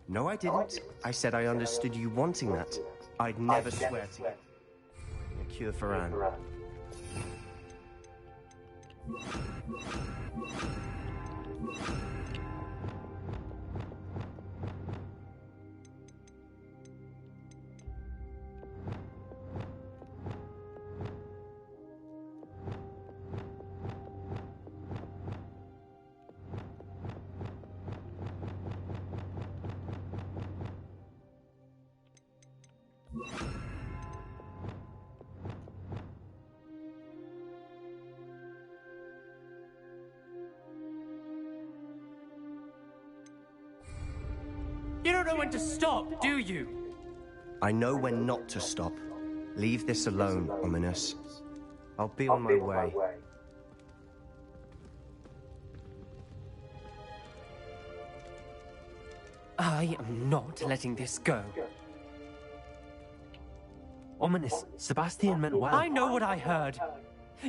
No, I didn't. I said I understood you wanting that. I'd never swear to get a cure for Anne. You don't know when to stop, do you? I know when not to stop. Leave this alone, Ominis. I'll be on my way. I am not letting this go. Ominis, Sebastian meant well. I know what I heard.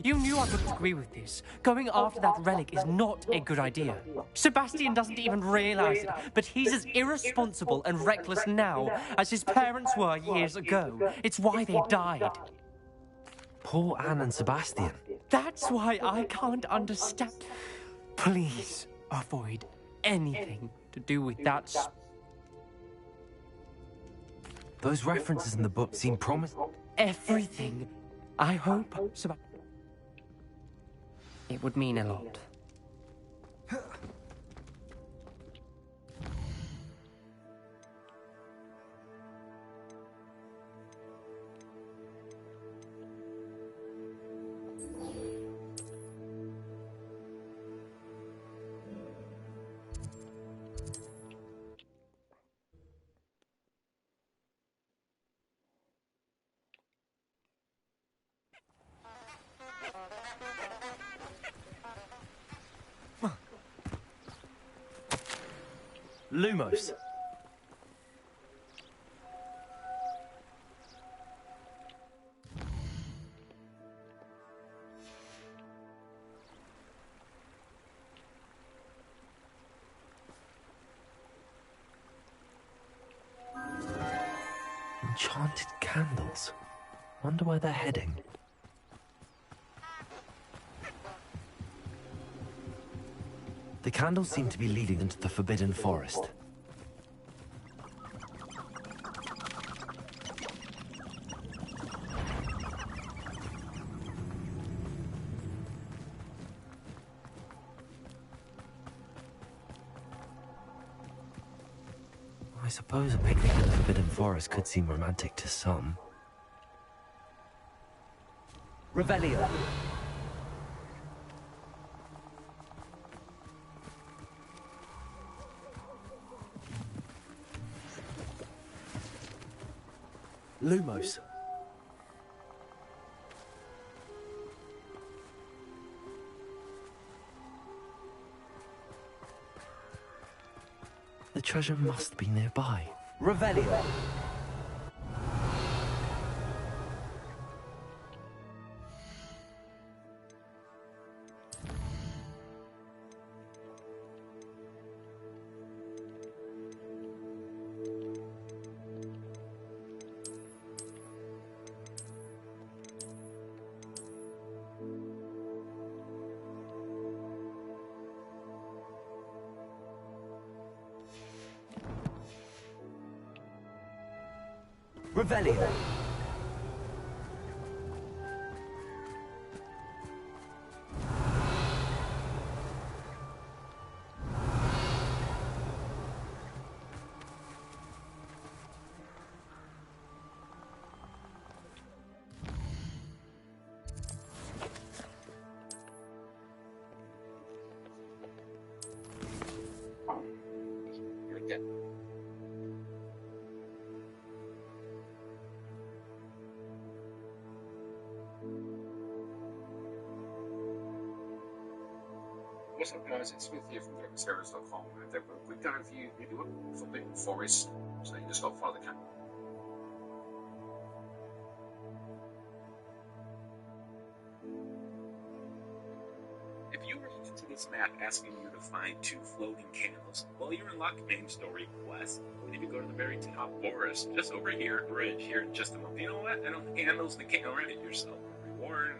You knew I wouldn't agree with this. Going after that relic is not a good idea. Sebastian doesn't even realize it, but he's as irresponsible and reckless now as his parents were years ago. It's why they died. Poor Anne and Sebastian. That's why I can't understand. Please avoid anything to do with that. Those references in the book seem promising. Everything. I hope Sebastian. It would mean a lot. Lumos. Enchanted candles. Wonder where they're heading. The candles seem to be leading into the Forbidden Forest. I suppose a picnic in the Forbidden Forest could seem romantic to some. Revelio. Lumos. The treasure must be nearby. Revelio. Revelio. What's up, guys? It's Smith here from DrunkenScarabs.com, and a quick overview of Forbidden Forest. So you just got to follow the camera. If you were to this map asking you to find 2 floating candles. Well, you're in luck, main story quest. And if you go to the very top forest, just over here, bridge here in just a moment, you know what? I don't candles, the can't write it yourself. Reward,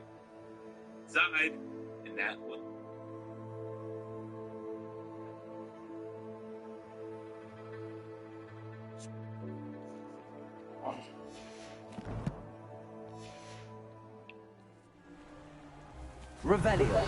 side, and that will. Revelio.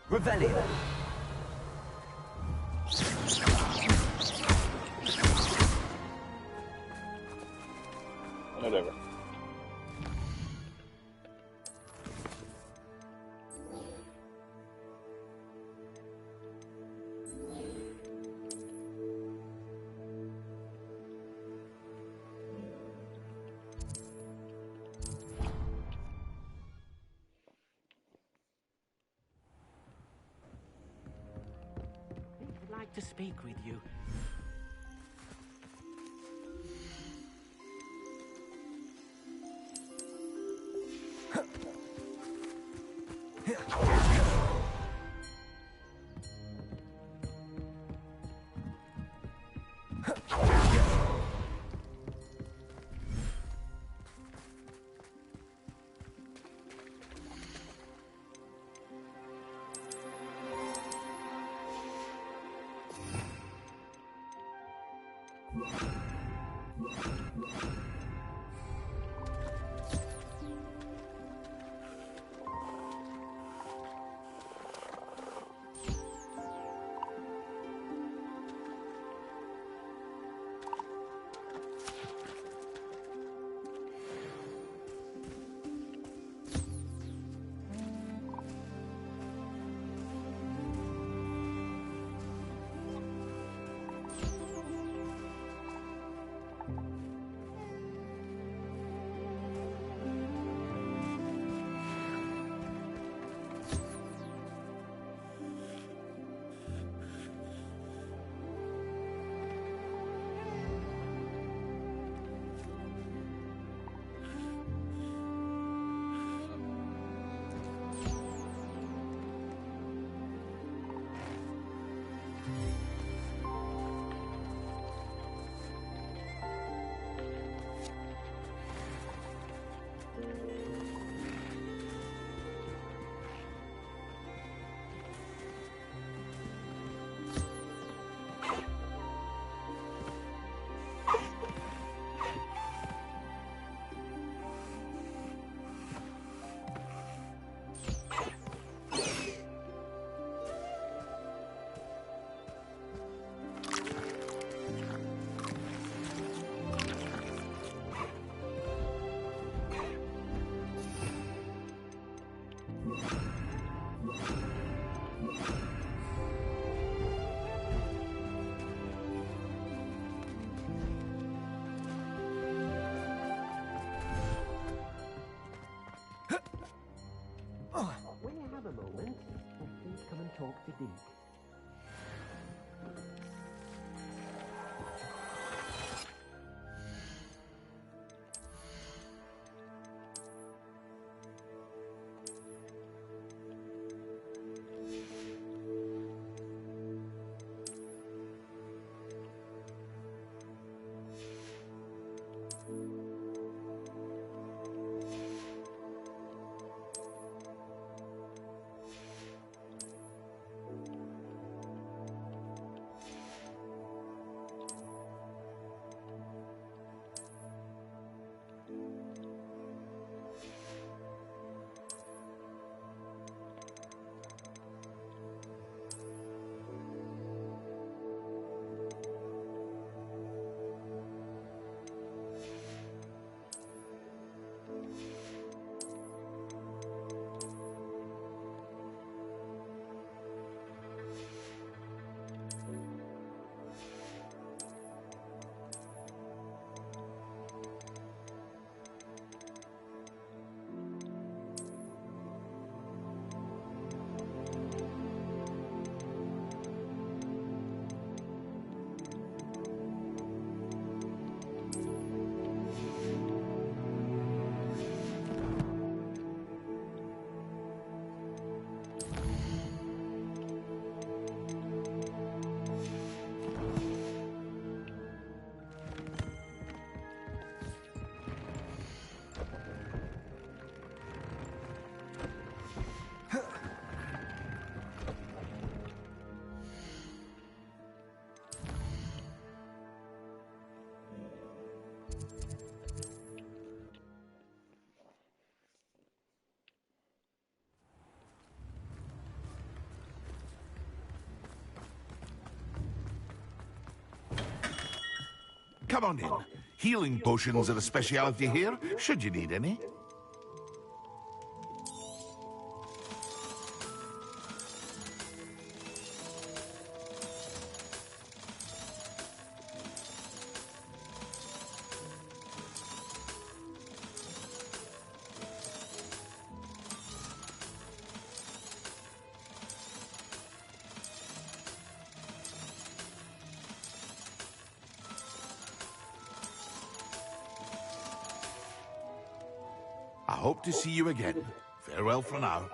Revelio. Whatever. I'd like to speak with you. When you have a moment, please come and talk to Deke. Come on in. Healing potions are a speciality here, should you need any. I hope to see you again. Farewell for now.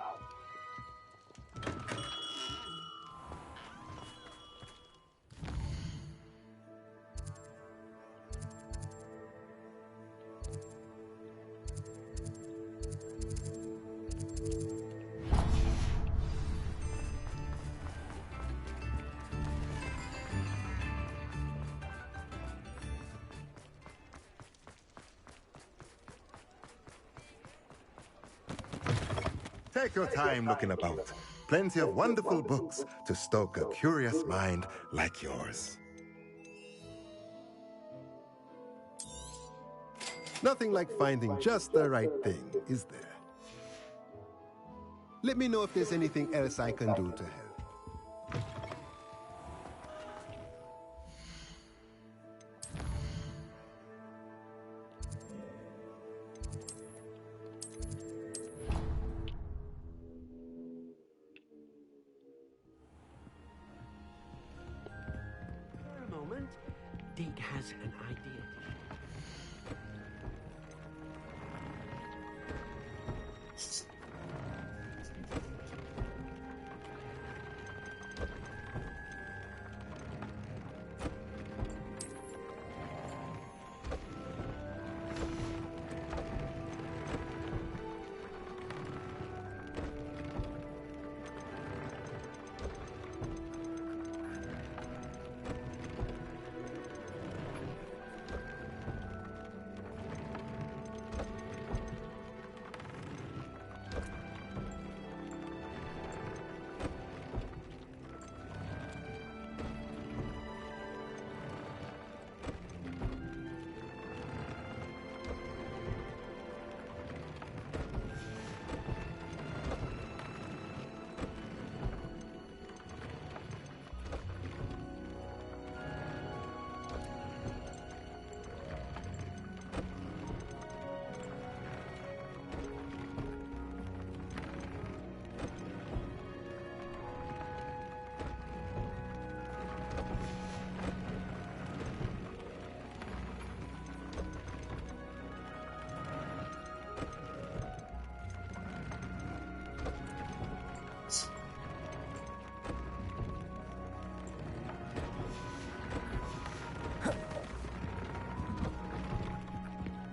Take your time looking about. Plenty of wonderful books to stoke a curious mind like yours. Nothing like finding just the right thing, is there? Let me know if there's anything else I can do to help. For a moment, Deke has an idea.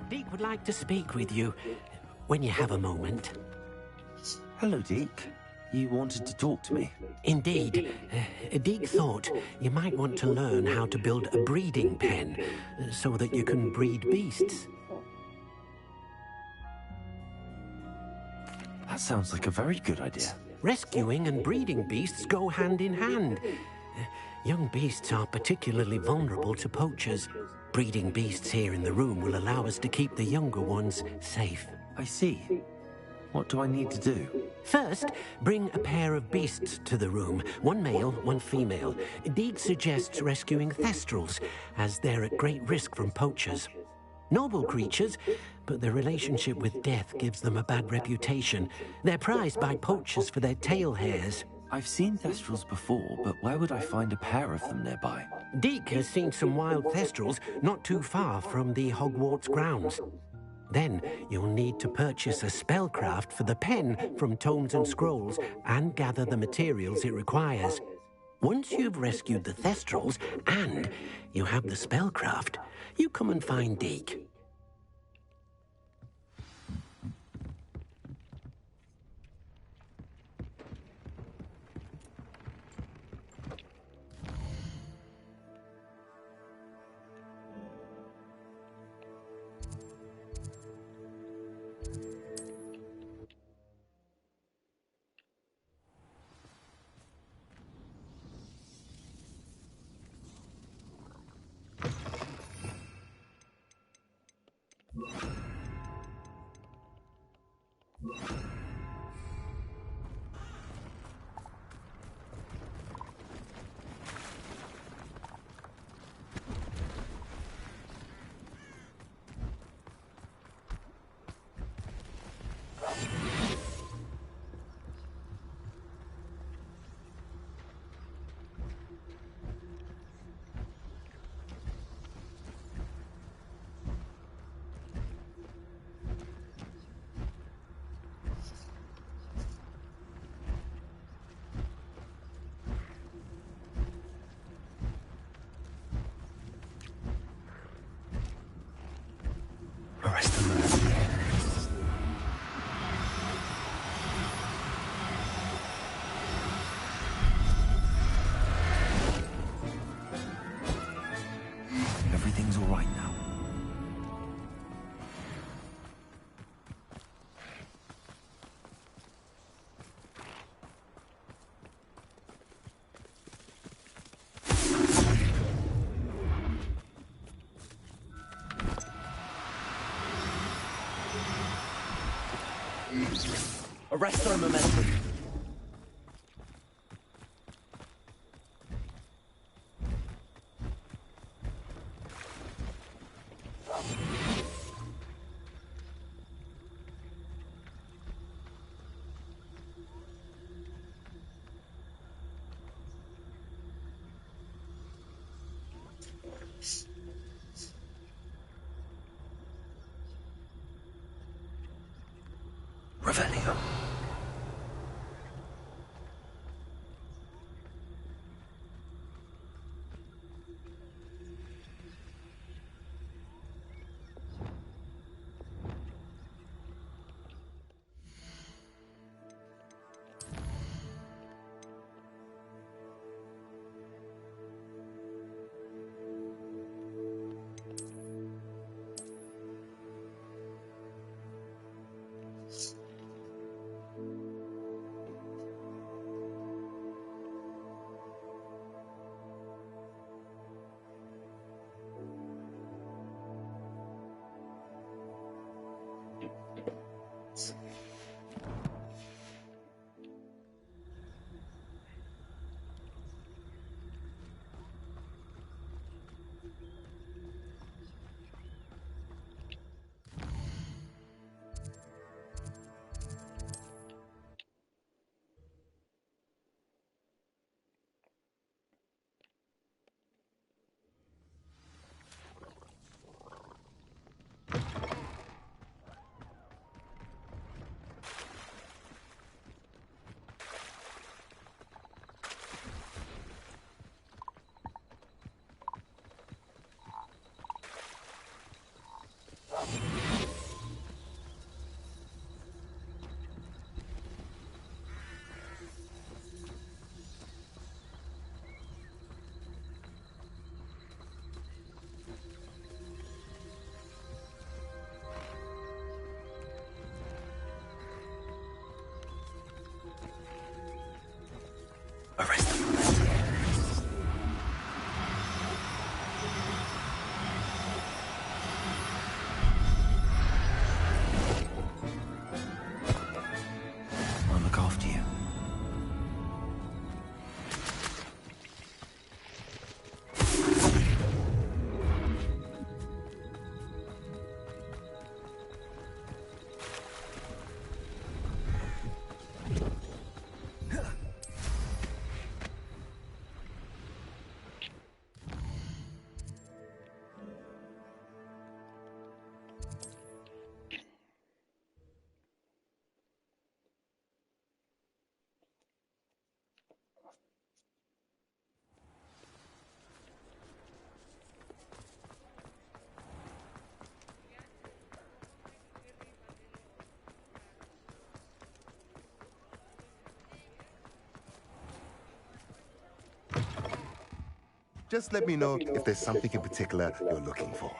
Deke would like to speak with you when you have a moment. Hello, Deke. You wanted to talk to me? Indeed. Deke thought you might want to learn how to build a breeding pen so that you can breed beasts. That sounds like a very good idea. Rescuing and breeding beasts go hand in hand. Young beasts are particularly vulnerable to poachers. Breeding beasts here in the room will allow us to keep the younger ones safe. I see. What do I need to do? First, bring a pair of beasts to the room. One male, one female. Deke suggests rescuing thestrals, as they're at great risk from poachers. Noble creatures, but their relationship with death gives them a bad reputation. They're prized by poachers for their tail hairs. I've seen thestrals before, but where would I find a pair of them nearby? Deke has seen some wild thestrals not too far from the Hogwarts grounds. Then you'll need to purchase a spellcraft for the pen from Tomes and Scrolls and gather the materials it requires. Once you've rescued the thestrals and you have the spellcraft, you come and find Deke. Arresto momentum. Revelio. Arresto momentum. I'll look after you. Just let me know if there's something in particular you're looking for.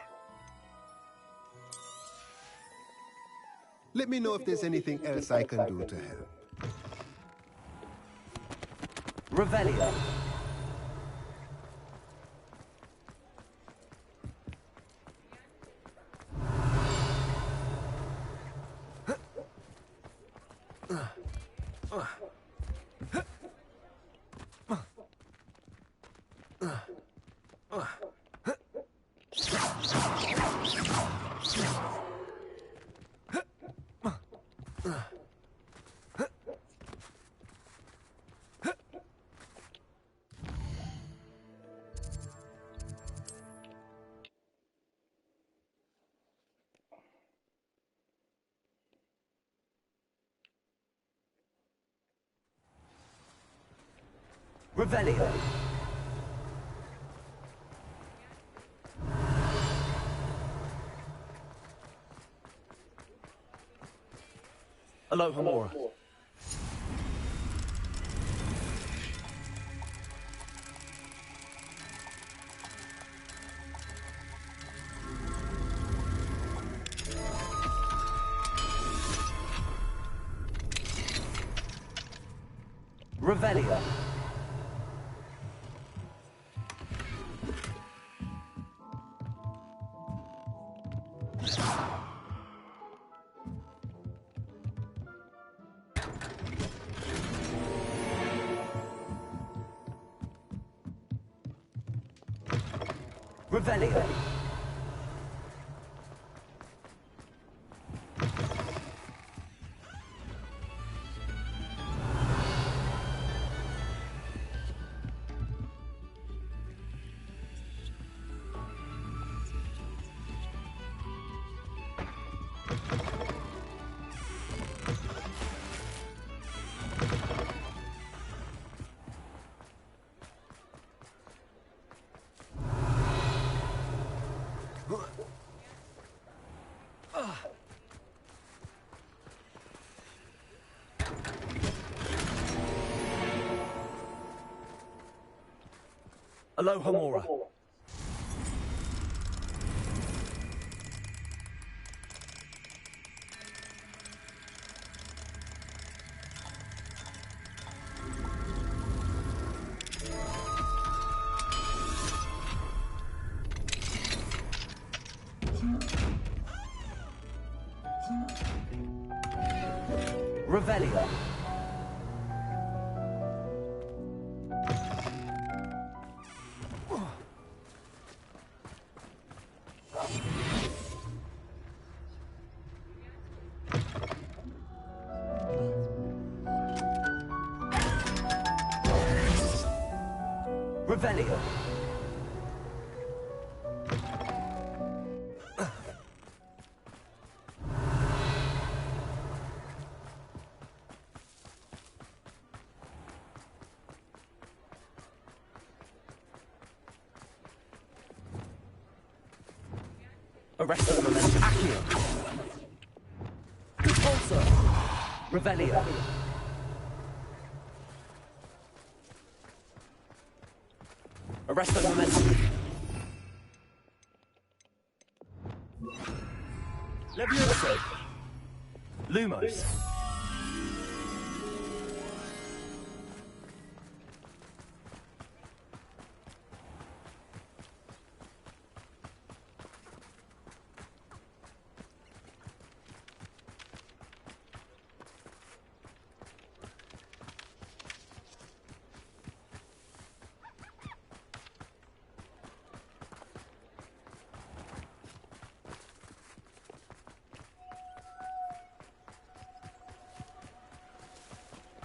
Let me know if there's anything else I can do to help. Revelio. Revelio. Alohomora. Revelio. Revelio. Alohomora. Revelio. Revelio. Arresto the momentum. Accio. Repulsor. Revelio. Arresto the momentum. Levioso. Lumos.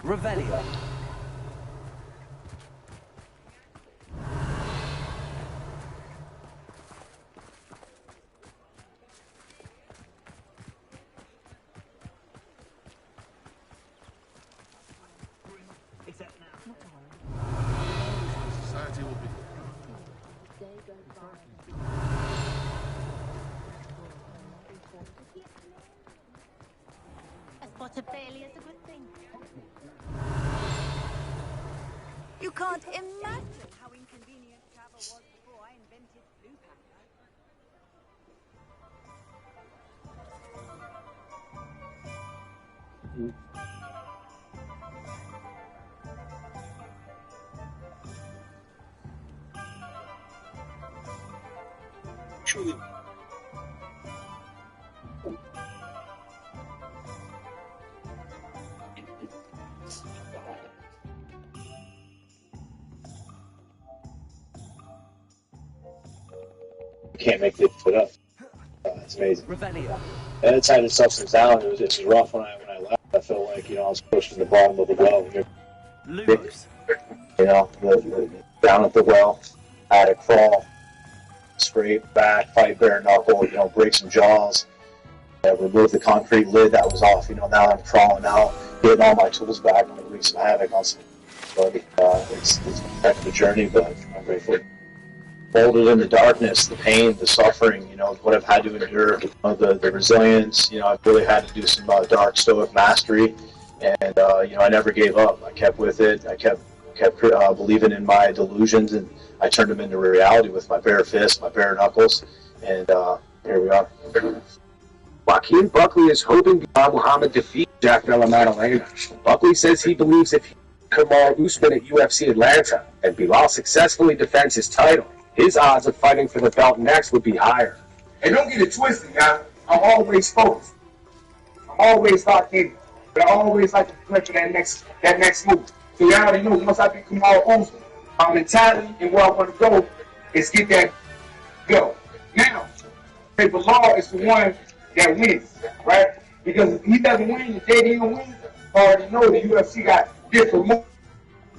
Revelio. Society will be... A spot of failure is a good thing. You can't imagine how inconvenient travel was before I invented Blue Panda. Truly. Can't make it put up. It's amazing. Revelio. And it's had its ups and downs. It was rough when I left. I felt like, I was pushed to the bottom of the well. Lumos. Down at the well, I had to crawl, scrape back, fight bare knuckle, break some jaws, remove the concrete lid that was off. Now I'm crawling out, getting all my tools back. I'm going to wreak some havoc on some. But it's been a heck of a journey, but I'm grateful. Folded in the darkness, the pain, the suffering, what I've had to endure, the resilience, I've really had to do some dark stoic mastery, and I never gave up. I kept with it. I kept believing in my delusions, and I turned them into reality with my bare fists, my bare knuckles, and here we are. Joaquin Buckley is hoping Bilal Muhammad defeats Jack Della Maddalena. Buckley says he believes if he Kamal Usman at UFC Atlanta and Bilal successfully defends his title, his odds of fighting for the belt next would be higher. And don't get it twisted, guys. I'm always focused. I'm always locked in. But I always like to prepare for that next move. So you already know, once I beat Kamal Usman, my mentality and where I want to go is get that go. Now, paper law is the one that wins, right? Because if he doesn't win, if they didn't win, I already know the UFC got different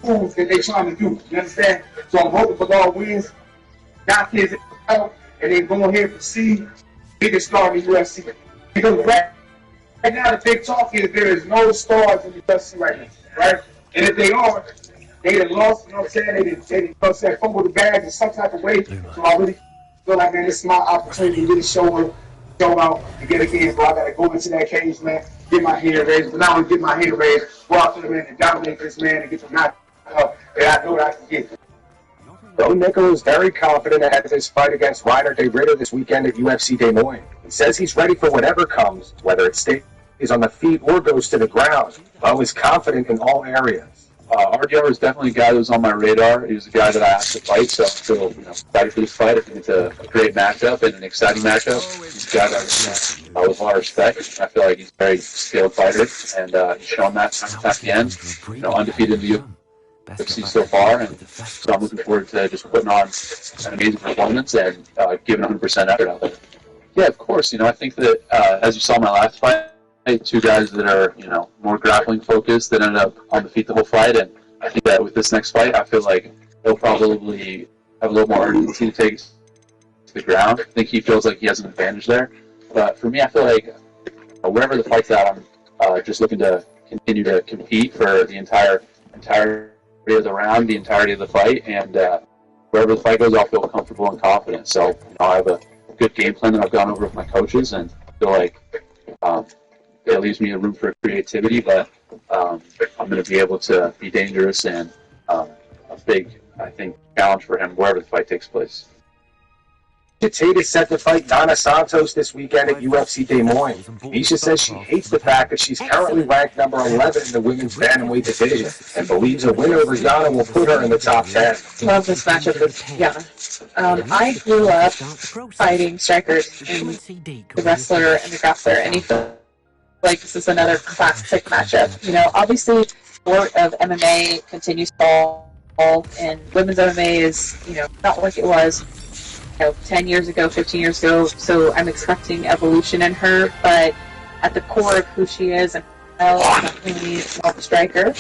moves that they trying to do. You understand? So I'm hoping for Law wins, knock his out, and then go ahead and proceed. Biggest star in the UFC. Because right now the big talk is there is no stars in the UFC right now, right? And if they are, they done lost, you know what I'm saying? They done fumble the bag in some type of way. So I really feel like, man, this is my opportunity to really show out and get a game, bro. I gotta go into that cage, man, get my hand raised, but not only get my hand raised, go out there, man, and dominate this man and get the knock up that I know that I can get. Bo Nickal is very confident ahead of his fight against Reiner de Ridder this weekend at UFC Des Moines. He says he's ready for whatever comes, whether it stays on the feet or goes to the ground. Bo is confident in all areas. RDR is definitely a guy that was on my radar. He was a guy that I asked to fight, so I'm still excited for this fight. I think it's a great matchup and an exciting matchup. He's a guy that I with a lot of respect. I feel like he's a very skilled fighter, and he's shown that at the end. Undefeated in the UFC so far, and so I'm looking forward to just putting on an amazing performance and giving 100% effort out there. Yeah, of course. I think that as you saw in my last fight, two guys that are more grappling focused that ended up on the feet the whole fight, and I think that with this next fight, I feel like he'll probably have a little more urgency to take it to the ground. I think he feels like he has an advantage there, but for me, I feel like wherever the fight's at, I'm just looking to continue to compete for the entirety of the round, the entirety of the fight, and wherever the fight goes, I'll feel comfortable and confident. So I have a good game plan that I've gone over with my coaches, and feel like it leaves me a room for creativity, but I'm going to be able to be dangerous and a big, I think, challenge for him wherever the fight takes place. Tate is set to fight Donna Santos this weekend at UFC Des Moines. Misha says she hates the fact that she's currently ranked number 11 in the women's bantamweight division and believes a win over Yana will put her in the top 10. Love this matchup with Yana. I grew up fighting strikers and the wrestler and the grappler, and he felt like this is another classic matchup. Obviously, the sport of MMA continues to fall, and women's MMA is, not like it was 10 years ago, 15 years ago, so I'm expecting evolution in her, but at the core of who she is and definitely a striker.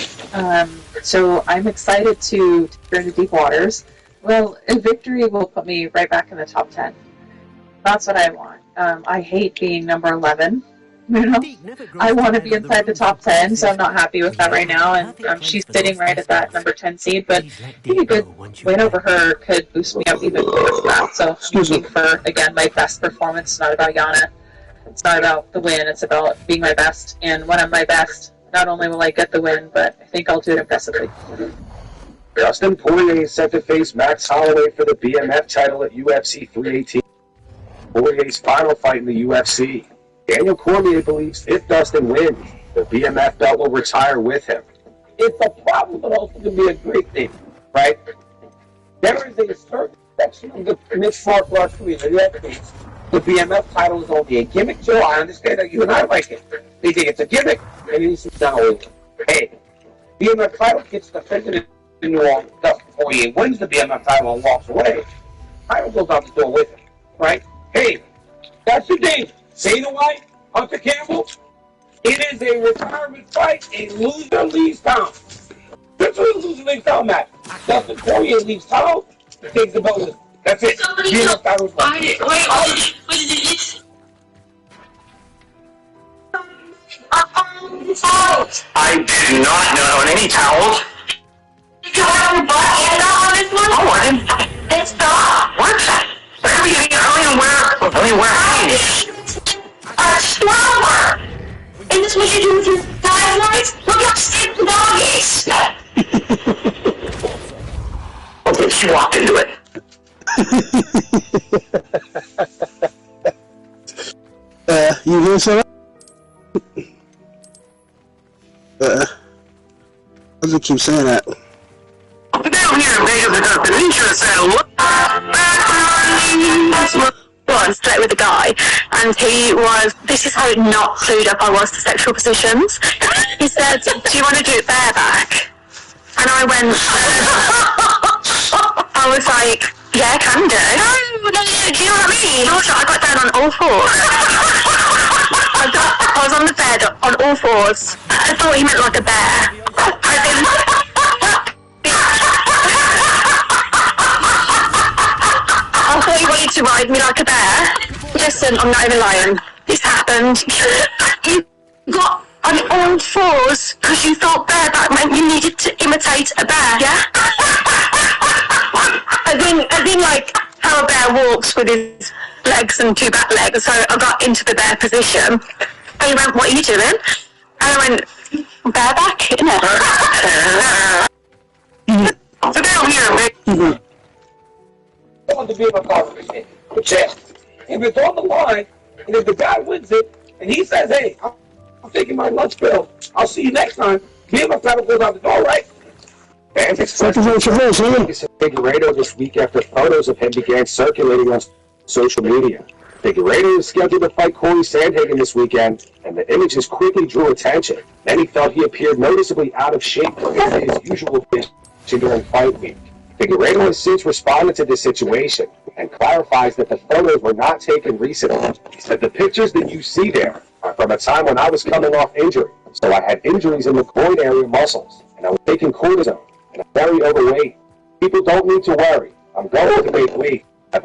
So I'm excited to turn to deep waters. Well, a victory will put me right back in the top 10. That's what I want. I hate being number 11. I want to be inside the top 10, so I'm not happy with that right now, and she's sitting right at that number 10 seed, but I think a good win over her could boost me up even more for that. So I'm looking for, again, my best performance. It's not about Yana. It's not about the win. It's about being my best, and when I'm my best, not only will I get the win, but I think I'll do it impressively. Dustin Poirier is set to face Max Holloway for the BMF title at UFC 318. Poirier's final fight in the UFC. Daniel Cormier believes if Dustin wins, the BMF belt will retire with him. It's a problem, but also can be a great thing, right? There is a certain section of the mixed martial arts community that thinks the BMF title is only a gimmick. Joe, I understand that you and I like it. They think it's a gimmick, and he sits down with, hey, BMF title gets defended in New Orleans. Dustin Poirier wins the BMF title and walks away. Title goes out the door with him, right? Hey, that's your thing. Dana White, Hunter Campbell, it is a retirement fight. A loser leaves town. This is a loser leaves town match. Dustin Poirier leaves town, takes the belt with him. That's it. I do not know any towels. You have a bucket on this one? Oh, I didn't. It's not. What? Whatever you need, I only wear these. A flower! And this is what you do with your guidelines? Look how sick the dog is! Okay, she walked into it. You hear something? I just keep saying that. Down here in Vegas, there's an insurance sale. On split with a guy, and he was, this is how not clued up I was to sexual positions. He said, do you want to do it bareback? And I went, I was like, yeah, I can do. no, do you know what I mean? Also, I got down on all fours. I was on the bed on all fours. I thought he meant like a bear. I thought he wanted to ride me like a bear. Listen, I'm not even lying. This happened. You got on all fours because you thought bareback meant you needed to imitate a bear, yeah? I think like how a bear walks with his legs and two back legs, so I got into the bear position. And he went, what are you doing? And I went, bareback, innit? So down here, I want to be able to call it. But check. If it's on the line, and if the guy wins it, and he says, hey, I'm taking my lunch bill, I'll see you next time, BMF title goes out the door, right? And it's Figueiredo this week after photos of him began circulating on social media. Figueiredo is scheduled to fight Corey Sandhagen this weekend, and the images quickly drew attention. Many felt he appeared noticeably out of shape compared to his usual condition during fight week. Figueiredo has since responded to this situation and clarifies that the photos were not taken recently. He said the pictures that you see there are from a time when I was coming off injury, so I had injuries in the groin area muscles, and I was taking cortisone, and I'm very overweight. People don't need to worry. I'm going to make weight. I've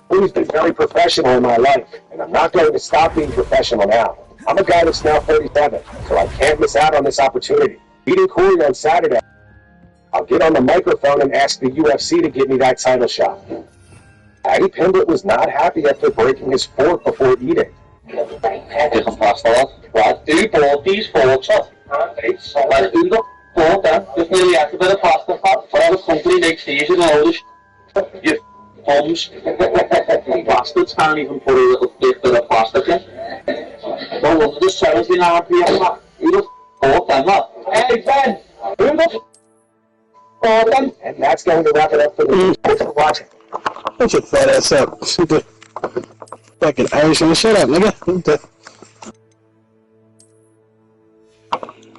always been very professional in my life, and I'm not going to stop being professional now. I'm a guy that's now 37, so I can't miss out on this opportunity. Beating Corey on Saturday, I'll get on the microphone and ask the UFC to give me that title shot. Paddy Pimblett was not happy after breaking his fork before eating. Let's do both these forks up. Let's do the fork then. Just nearly after a bit of pasta pot. For the company next season, all this. Your thumbs. Bastards can't even put a little bit of plastic in. Don't look at the 79 p.m. Who the fork then, what? Hey, Ben! Who the And that's going to wrap it up for the news. Thanks for watching. Put your fat ass up. Fucking Irishman, shut up, nigga.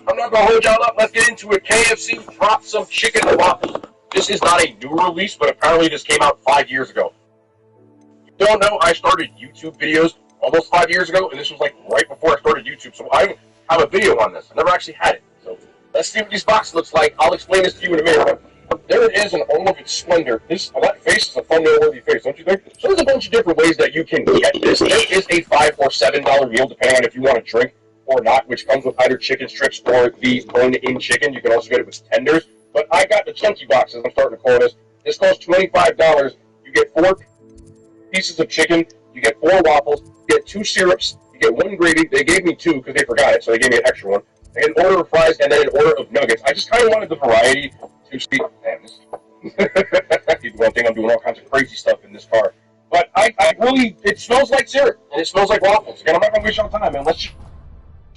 I'm not gonna hold y'all up. Let's get into it. KFC dropped some chicken waffles. This is not a new release, but apparently this came out 5 years ago. If you don't know, I started YouTube videos almost 5 years ago, and this was like right before I started YouTube, so I have a video on this. I never actually had it. So let's see what this box looks like. I'll explain this to you in a minute. There it is in all of its splendor. That face is a thumbnail-worthy face, don't you think? So there's a bunch of different ways that you can get this. There is a $5 or $7 meal, depending on if you want to drink or not, which comes with either chicken strips or the bone-in chicken. You can also get it with tenders. But I got the chunky boxes, I'm starting to call this. This costs $25. You get 4 pieces of chicken, you get 4 waffles, you get 2 syrups, you get 1 gravy. They gave me 2 because they forgot it, so they gave me an extra one. I get an order of fries and then an order of nuggets. I just kind of wanted the variety to see. Man, this one thing, I'm doing all kinds of crazy stuff in this car. But I really, it smells like syrup and it smells like waffles. Again, I'm not going to waste your time, man. Let's just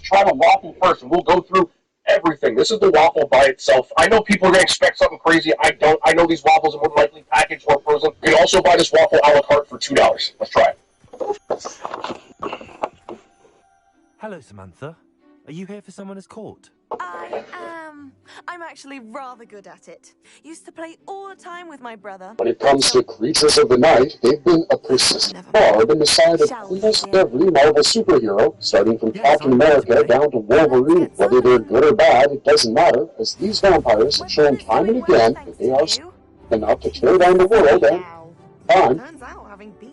try the waffle first and we'll go through everything. This is the waffle by itself. I know people are going to expect something crazy. I don't. I know these waffles are more likely packaged or frozen. You can also buy this waffle a la carte for $2. Let's try it. Hello, Samantha. Are you here for someone as court? I am. I'm actually rather good at it. Used to play all the time with my brother. When it comes to creatures of the night, they've been a persistent bard in the side of almost every Marvel superhero, starting from Captain America down to Wolverine. Whether they're good or bad, it doesn't matter, as these vampires have shown time and again that they are enough to tear down the world and time.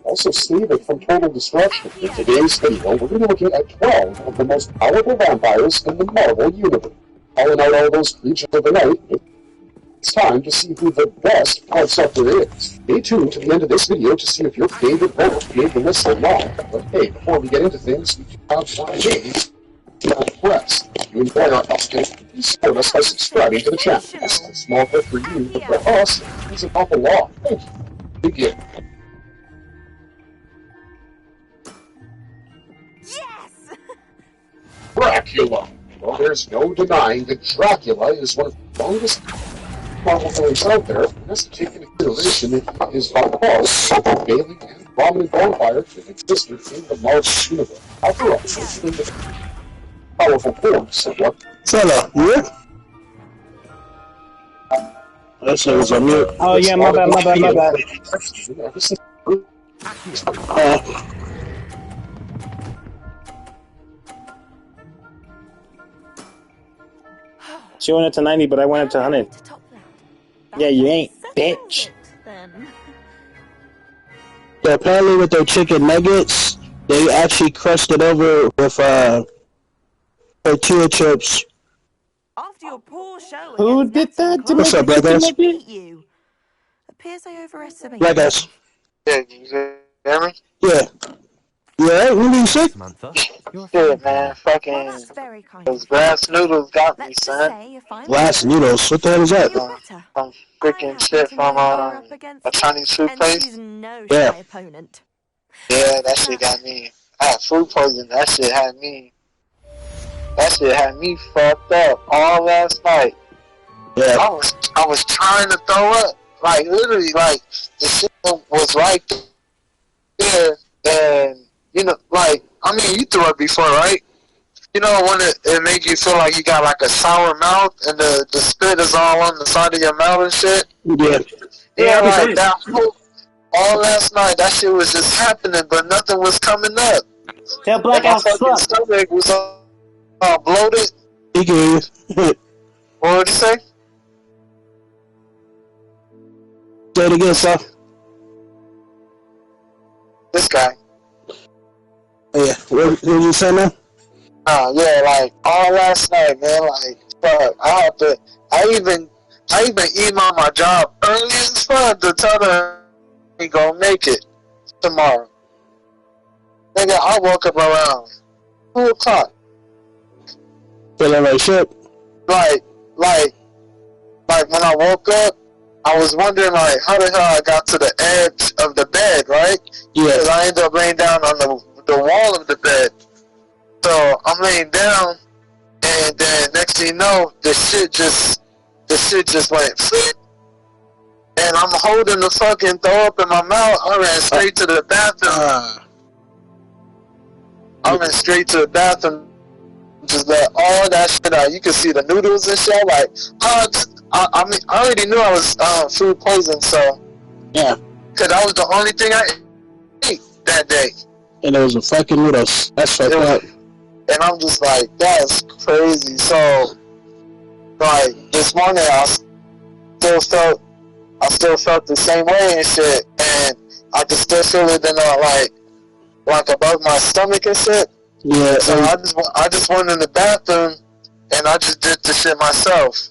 Also save it from total destruction. In today's video, we're going to be looking at 12 of the most powerful vampires in the Marvel universe. Calling out all those creatures of the night, it's time to see who the best bloodsucker is. Stay tuned to the end of this video to see if your favorite vote made the list or not. But hey, before we get into things, we do have one games to press. If you enjoy our update, please support us by subscribing to the channel. That's a small gift for you, but for us, it's an awful lot. Thank you. Begin. Dracula. Well, there's no denying that Dracula is one of the longest Marvel films out there, and has to take into consideration that he is by far the prevailing and prominent vampire that existed in the Marvel universe. After all, it's in the powerful force of what? Sella, you here? That shit was on mute. Oh yeah, my bad. She went up to 90, but I went up to 100. Yeah, you ain't, bitch. Yeah, apparently with their chicken nuggets, they actually crushed it over with tortilla chips. After your poor show Who did that to What's make the chicken nugget? you? Appears I overestimated. Black guys. Yeah, you hear me? Yeah. You alright? What are you sick? Shit, man. Fucking. Those glass noodles got me, son. Glass noodles? What the hell is that? Some freaking shit from a Chinese food place. Yeah. Yeah, that shit got me. I had food poisoning. That shit had me fucked up all last night. Yeah. I was trying to throw up. Like, literally, like, the shit was right there. And, you know, like, I mean, you threw up before, right? You know, when it make you feel like you got, like, a sour mouth and the spit is all on the side of your mouth and shit? Yeah. Yeah, like, that all last night, that shit was just happening, but nothing was coming up. Tell Black Out my stomach was all bloated. He can hear What would you say? Say it again, sir. This guy. Yeah, what you say now? Yeah, like all last night, man. Like, fuck, I even emailed my job early as fuck to tell them we gonna make it tomorrow. Nigga, I woke up around 2 o'clock. Feeling like shit. Like when I woke up, I was wondering like how the hell I got to the edge of the bed, right? Yeah. Because I ended up laying down on the wall of the bed. So I'm laying down, and then next thing you know, the shit just went flip. And I'm holding the fucking throw up in my mouth. I ran straight to the bathroom. I went straight to the bathroom, just let all that shit out. You can see the noodles and shit. Like, I mean, I already knew I was food poisoned, so yeah, because that was the only thing I ate that day. And it was a fucking noodles. That's fucked up. And I'm just like, that's crazy. So, like this morning, I still felt the same way and shit, and I could still feel it in like above my stomach and shit. Yeah. So I just went in the bathroom and I just did the shit myself.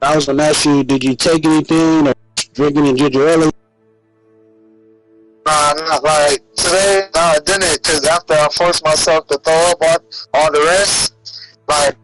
I was gonna ask you, did you take anything or drink any ginger ale? Nah, not like today. Nah, I didn't, because after I forced myself to throw up on the rest, like.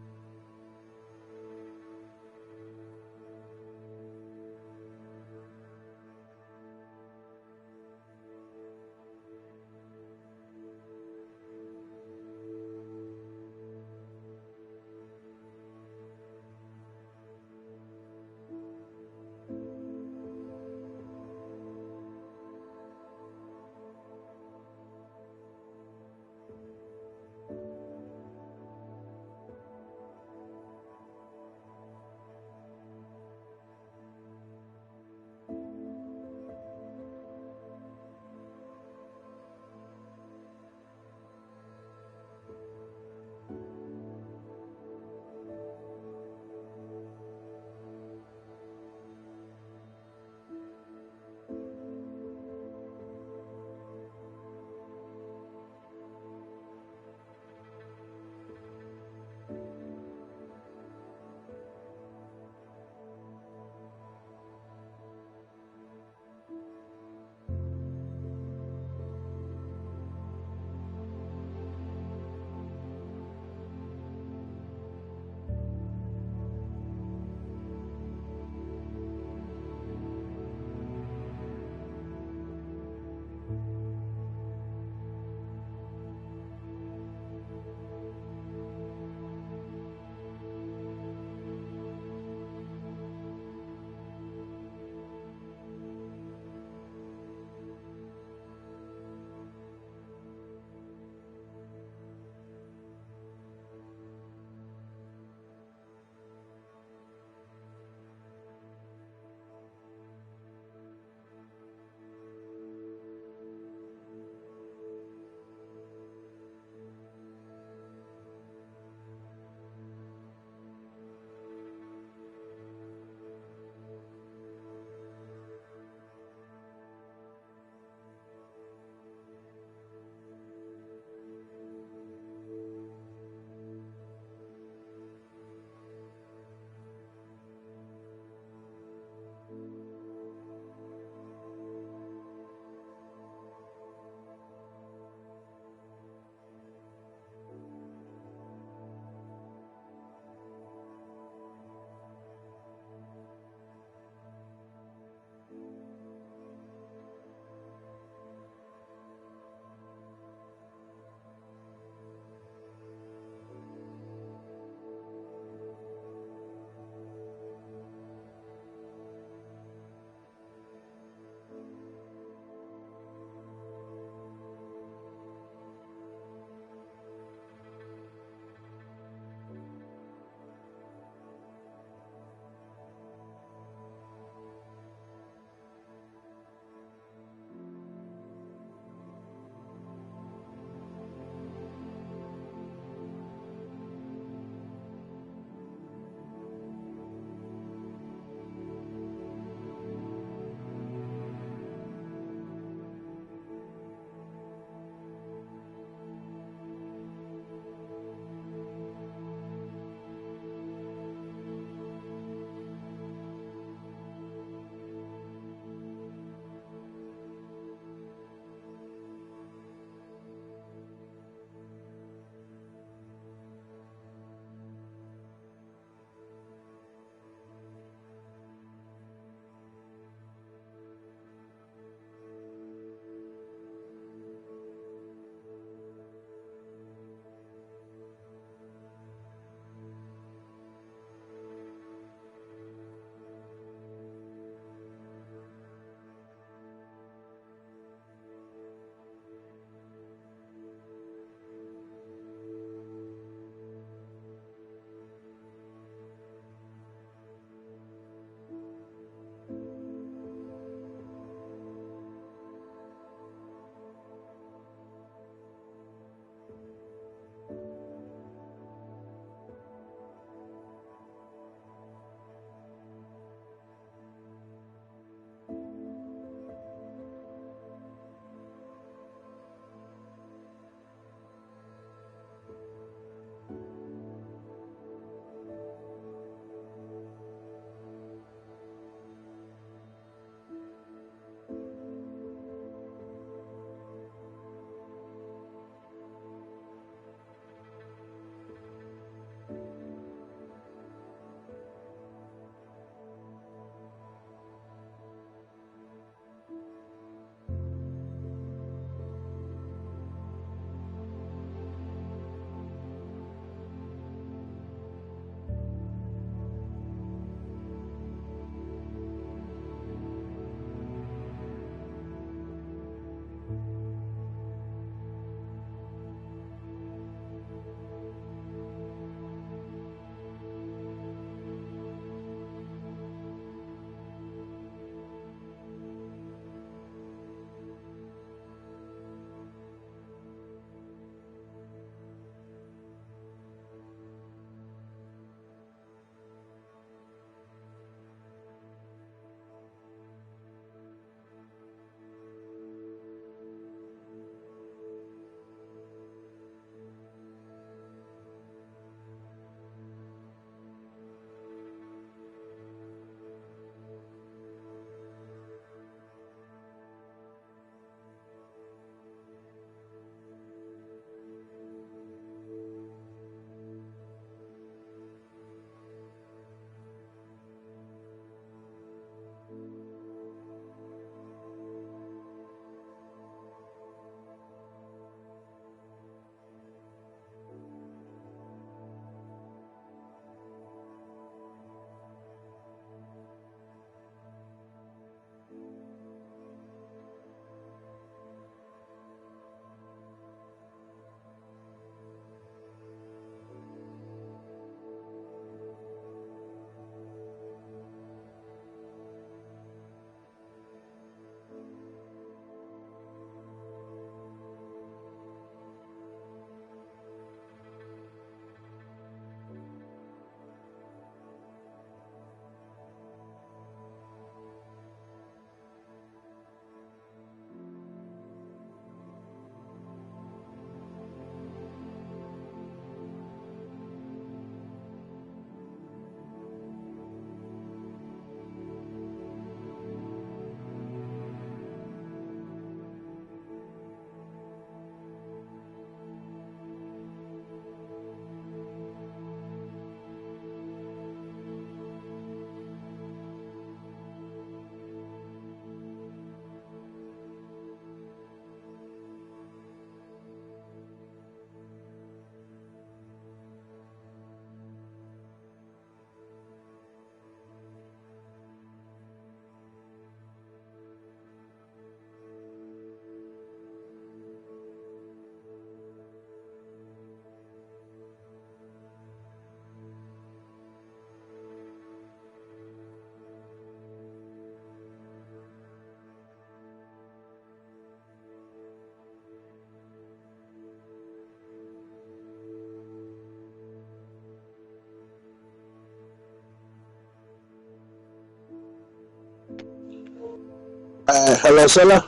Hello, Silla?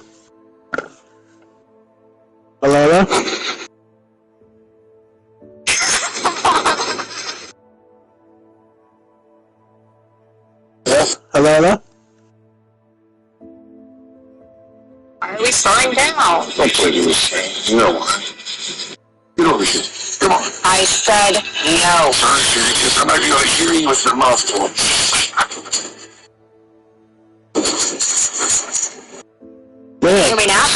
Hello? Hello? Are we starting now? Don't play this. No. Get over here. Come on. I said no. Because I'm not going to hear you with your mouth full. Hear me now?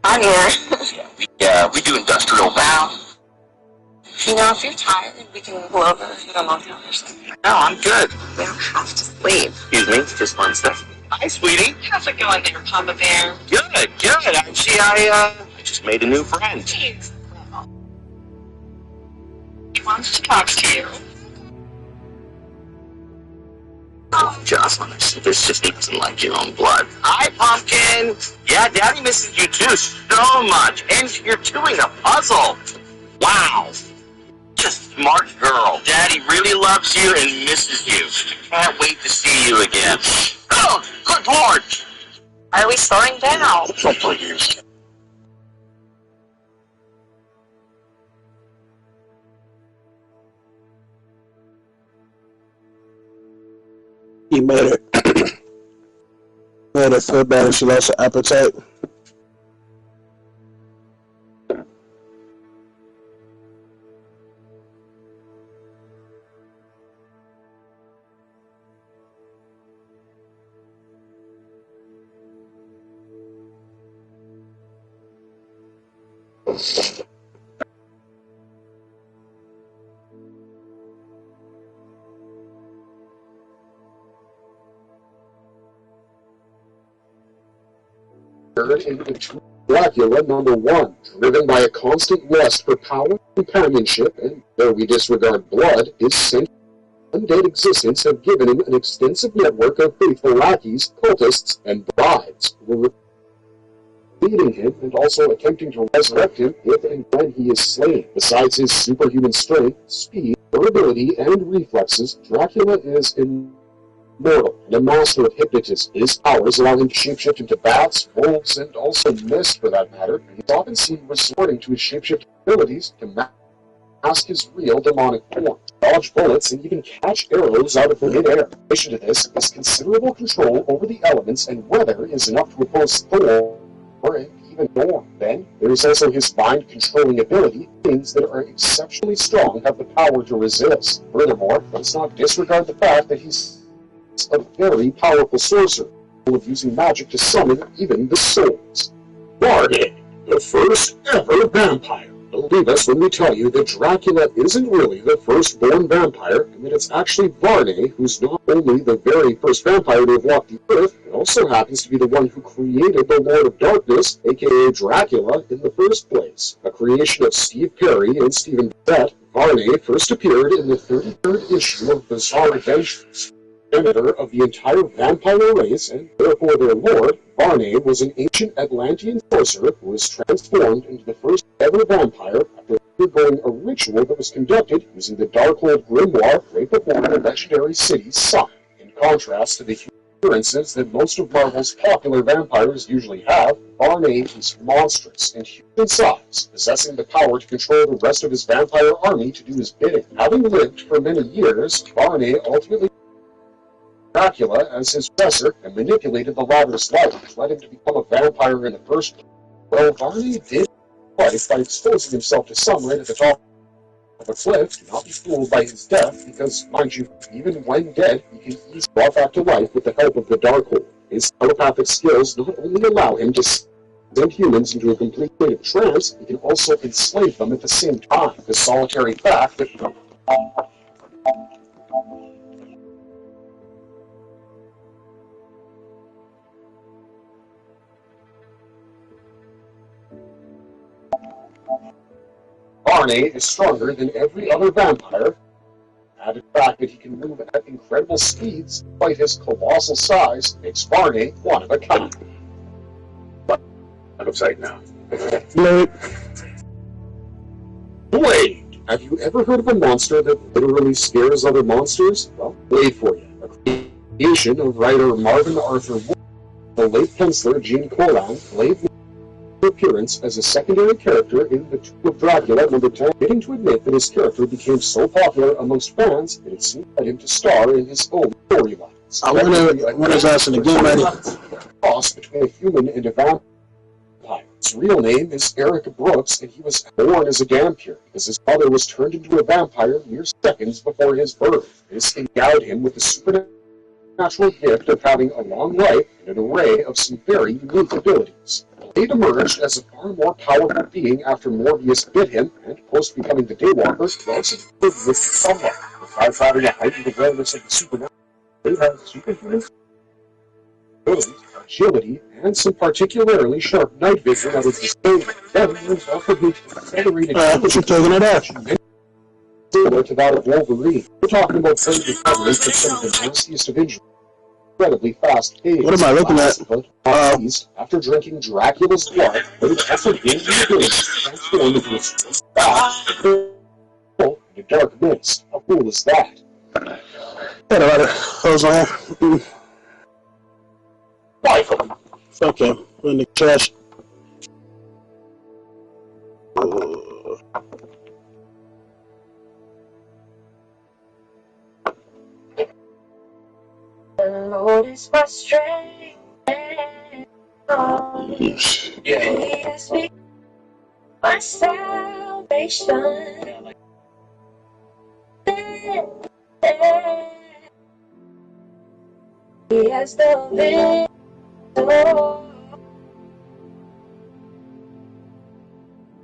I'm here. We do industrial now. You know, if you're tired, we can pull over and get a motel or something. No, I'm good. We don't have to sleep. Excuse me, just fun stuff. Hi, sweetie. How's it going there, Papa Bear? Good. Actually, I just made a new friend. Jeez. He wants to talk to you. Oh, Jocelyn, this just doesn't like your own blood. Hi, Pumpkin. Yeah, Daddy misses you too so much. And you're doing a puzzle. Wow. Just smart girl. Daddy really loves you and misses you. Can't wait to see you again. Oh, good Lord. Are we starting now? Don't play yours. He made her feel bad and she lost her appetite. Into Dracula #1, driven by a constant lust for power and companionship, and though we disregard blood, his sentient undead existence have given him an extensive network of faithful lackeys, cultists, and brides, who were feeding him and also attempting to resurrect him if and when he is slain. Besides his superhuman strength, speed, durability, and reflexes, Dracula is immortal and a master of hypnotism. His powers allow him to shapeshift into bats, wolves, and also mist for that matter, and he's often seen resorting to his shapeshifting abilities to mask his real demonic form, dodge bullets, and even catch arrows out of mid-air. In addition to this, his considerable control over the elements and weather is enough to oppose Thor and even Norm. Then, there is also his mind-controlling ability. Things that are exceptionally strong have the power to resist. Furthermore, let's not disregard the fact that he's a very powerful sorcerer, capable of using magic to summon even the souls. Varney, the first ever vampire. Believe us when we tell you that Dracula isn't really the first-born vampire, and that it's actually Varney who's not only the very first vampire to have walked the earth, but also happens to be the one who created the Lord of Darkness, aka Dracula, in the first place. A creation of Steve Perry and Stephen Brett, Varney first appeared in the 33rd issue of Bizarre Adventures. Progenitor of the entire vampire race, and therefore their lord, Varney was an ancient Atlantean sorcerer who was transformed into the first ever vampire after undergoing a ritual that was conducted using the Darkhold Grimoire right before the legendary city's sun. In contrast to the appearances that most of Marvel's popular vampires usually have, Varney is monstrous and huge in size, possessing the power to control the rest of his vampire army to do his bidding. Having lived for many years, Varney ultimately Dracula as his successor and manipulated the latter's life, which led him to become a vampire in the first place. Well, Varney did life by exposing himself to sunlight at the top of a cliff. Do not be fooled by his death, because, mind you, even when dead, he can easily be brought back to life with the help of the Darkhold. His telepathic skills not only allow him to send humans into a complete state of trance, he can also enslave them at the same time. The solitary fact that Varney is stronger than every other vampire. Added the fact that he can move at incredible speeds, despite his colossal size, makes Varney one of a kind. Out of sight now. Blade, Have you ever heard of a monster that literally scares other monsters? Well, wait for you. A creation of writer Marvin Arthur Wolfe, the late penciler Gene Colan made an appearance as a secondary character in The Tomb of Dracula #10, admitting to admit that his character became so popular amongst fans that it seemed led him to star in his own storylines. I wonder if that's again, buddy. Cross between a human and a vampire. His real name is Eric Brooks, and he was born as a vampire because his father was turned into a vampire mere seconds before his birth. This endowed him with the supernatural gift of having a long life and an array of some very unique abilities. Blade emerged as a far more powerful being after Morbius bit him, and post becoming the Daywalker, also lived with someone. Besides having a heightened awareness of the supernatural, Blade has superhuman abilities, agility, and some particularly sharp night vision that would sustain him. Then moves off of his accelerated what you taking it at? Similar to that of Wolverine. We're talking about Blade recovery from some of the nastiest of injuries. Incredibly fast pace. What am I looking at? After drinking Dracula's blood, Blade also gained the ability to transform into a straight bat and a dark mist. How cool is that? What about it? Close on. Okay, we're in the trash. The Lord is my strength and all. He has been my salvation. He has the victory.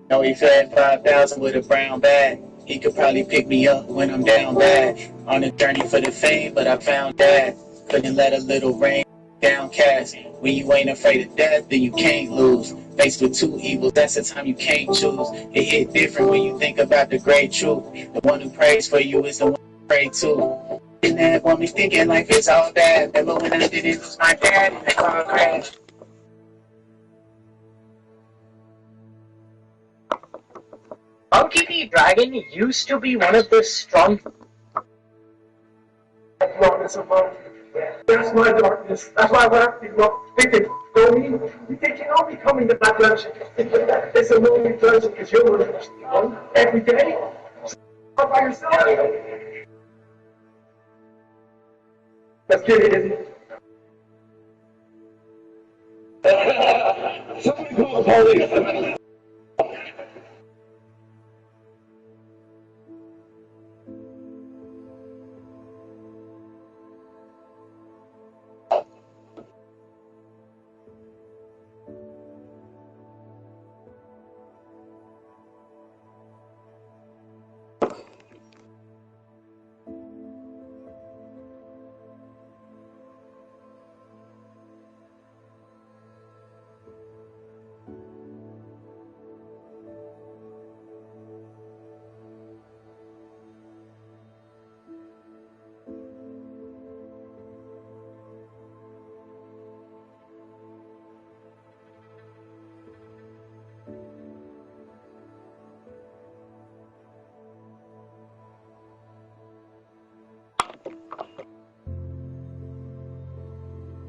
No, he fed 5,000 with a brown bag. He could probably pick me up when I'm down bad. On a journey for the fame, but I found that couldn't let a little rain downcast. When you ain't afraid of death, then you can't lose. Faced with two evils, that's the time you can't choose. It hit different when you think about the great truth. The one who prays for you is the one you pray to. And that want me thinking life is all bad. Remember when I didn't lose my dad in the car crash? Monkey D. Dragon used to be one of the strong. Darkness of mine. That's my darkness. That's why when I think of thinking, go me, you think you know me coming to my dungeon. It's a lonely dungeon because you're alone every day. All by yourself. Let's get it, isn't it? Somebody call the police.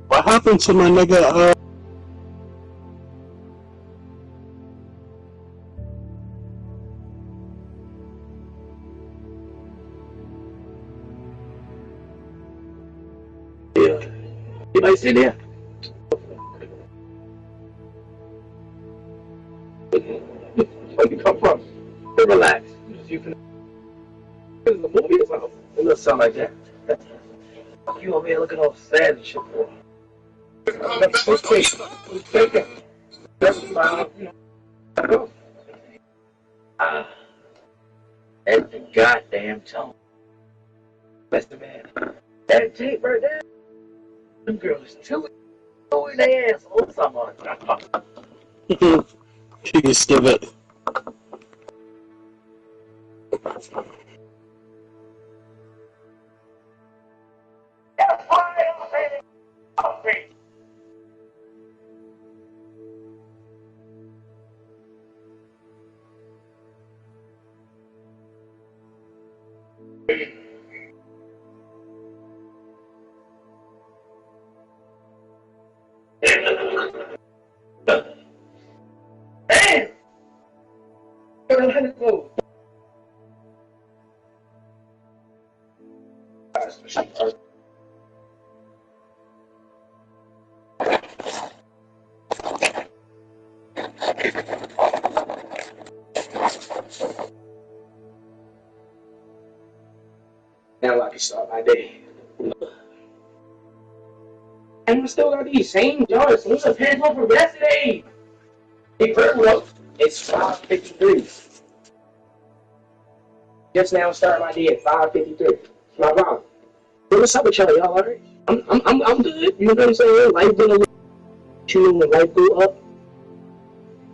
What happened to my nigga, You might sit there. Where you come from? Hey, relax. You can. The movie is out. It doesn't sound like that. Fuck you over here looking all sad and shit for. Let's take it. That's the goddamn tone. That's the man. That tape right there. Them girls too in their ass all summer. you can skip it. mechanical. Now I can start my day. And we still got these same jars. What's the pants on from yesterday? Hey, Virgo, it's 5:53. Just now start my day at 5:53. It's my problem. Hey, what's up with y'all? Y'all alright? I'm good. You know what I'm saying? Life been a little, you know, when life go up,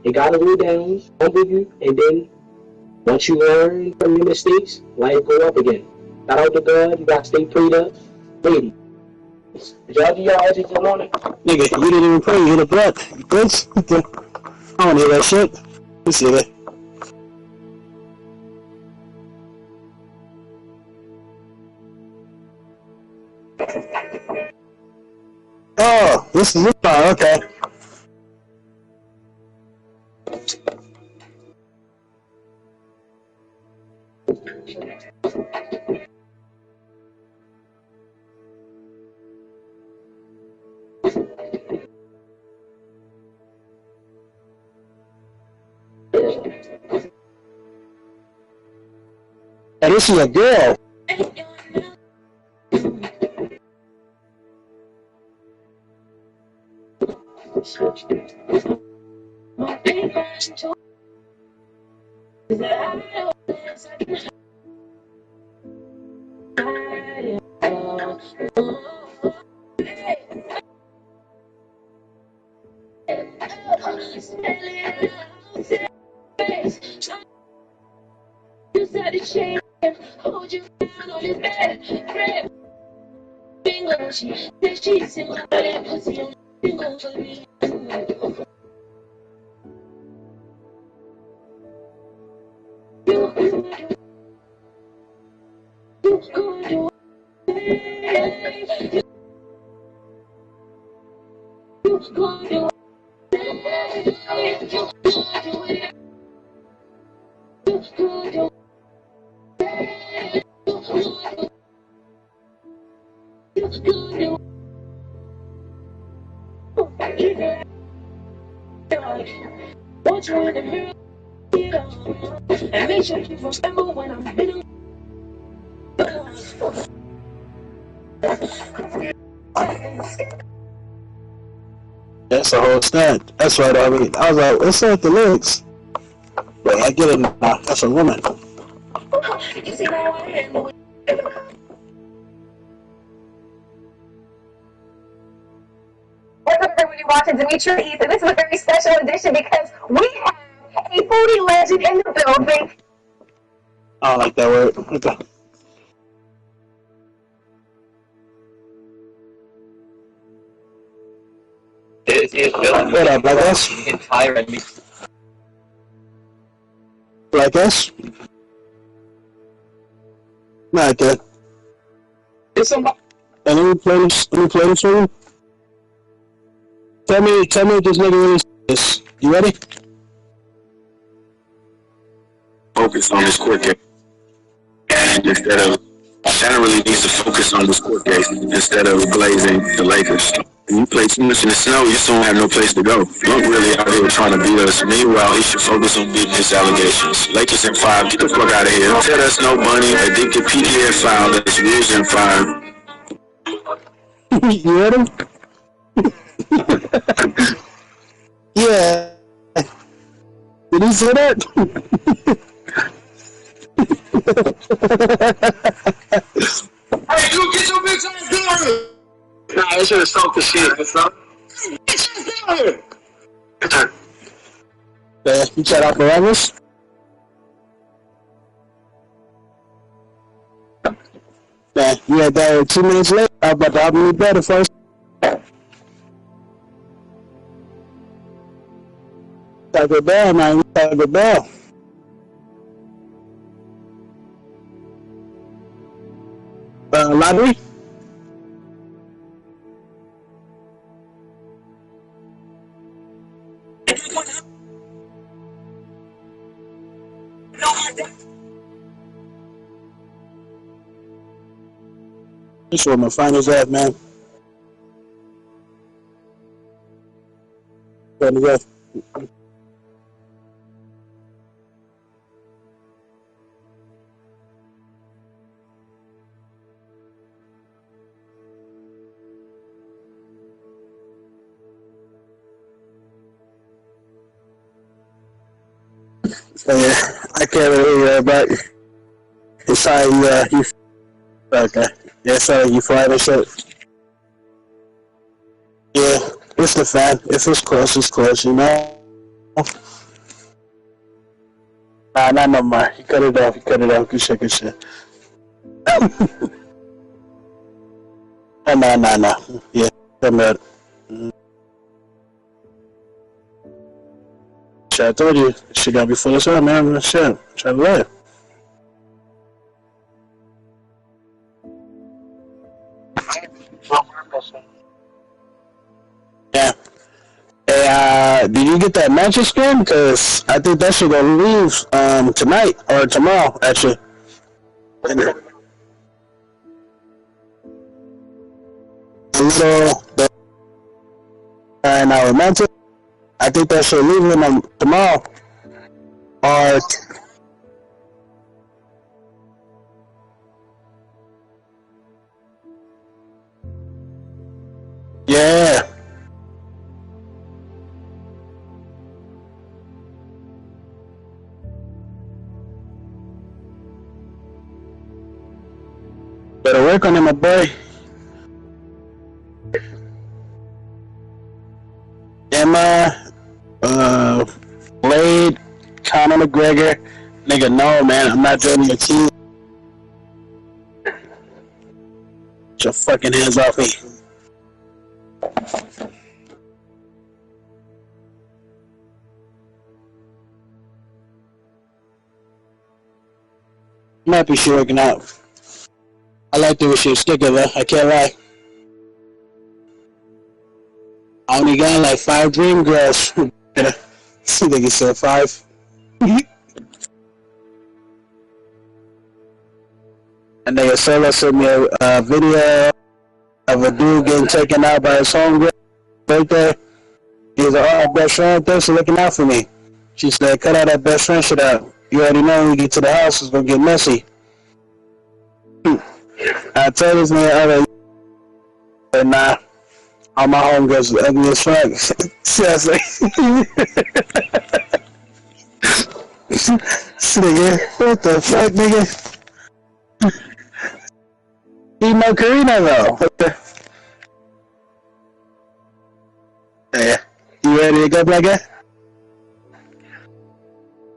it gotta go down, humble you, and then once you learn from your mistakes, life go up again. Shout out to God, you gotta stay prayed up. Lady. Did y'all do y'all edges this morning? Nigga, you didn't even pray, you hit a breath. You good? I don't hear that shit. You see that? Oh, this is it. Oh, okay. And this is a girl. Hold you down on his bed, grab finger, she said she's single, but that pussy on single for me. Watch you in the mirror, and make sure you remember when I'm bitter. That's the whole stunt. That's right, I mean, I was like, what's up with the lyrics? Wait, I get it now. That's a woman. You see how I handle it. What's up, everybody watching Demetria East, and this is a very special edition because we have a foodie legend in the building. I don't like that word. Okay. What up, Black S? Black S? Not good. It's somebody. And let me play this for you. Tell me if this nigga really is. You ready? Focus on this court case. And instead of Shannon really needs to focus on this court case instead of glazing the Lakers. You play too much in the snow, you just don't have no place to go. Look really out here trying to beat us. Meanwhile, he should focus on beating his allegations. Lakers in 5, get the fuck out of here. Tell us no money. I think the PGA filed that's rules in 5. You ready? Yeah. Did he say that? Hey, dude, get your bitch ass down here! Nah, I should have stopped the shit. What's up? Get your ass down here! Good turn. You check out Barabbas? Man, you had that 2 minutes late. I was about to be better first. Taco Bell, man. Taco Bell. Lottery? This where my finals at, man. Finals at. So yeah, I can't really hear but it's how you okay. Yeah, so you fly this shit. Yeah, it's the fan. If it's close, you know. Nah, not no more. You cut it off. Good shit. Nah. Yeah, come out. Shit, I told you, shit gotta be full of sun, man. Shit, try to live. Yeah. Hey, did you get that matches screen? Because I think that should go leave tonight or tomorrow, actually. A little, and our matches. I think that should leave them tomorrow. Or yeah. Better work on it, my boy. Emma, Blade, Conor McGregor. Nigga, no, man, I'm not joining your team. Get your fucking hands off me. I'm happy she's working out. I like the way she was sticking though, I can't lie. I only got like 5 dream girls. I think he said 5. And then Solo sent me a video of a dude getting taken out by his homegirl birthday. He was like, oh, best friend, thanks for looking out for me. She said, cut all that best friend shit out. You already know when we get to the house, it's gonna get messy. I told this man, but nah, all my homegirls are ugly as fuck. Seriously. Nigga, what the fuck, nigga? You know Karina though. What the? Yeah. You ready to go, black guy?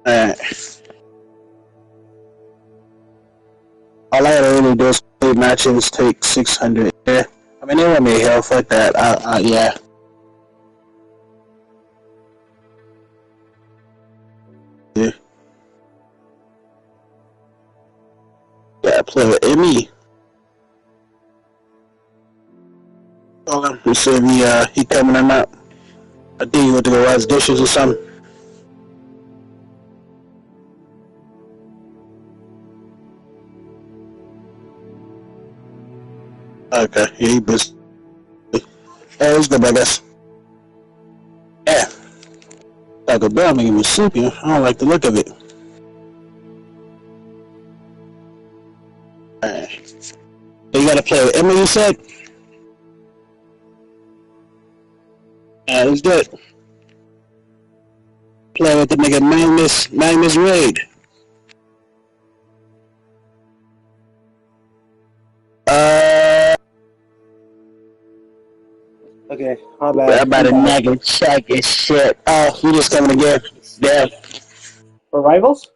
Alright. All I gotta really do is play matches, take 600. Yeah. I mean, they want me hell, fuck that. Yeah. Yeah. Yeah, play with Emmy. Call him and see if he coming or not. I think he went to go wash dishes or something. Okay, yeah, he busy. Hey, let's go, I guess. Yeah. Taco Bell making me sleepy. I don't like the look of it. Alright. You gotta play with Emma, you said? Alright, let's do it. Play with the nigga Magnus Raid. Okay, my bad. I'm about to nag and check and shit. Oh, you just coming again. Damn. For rivals?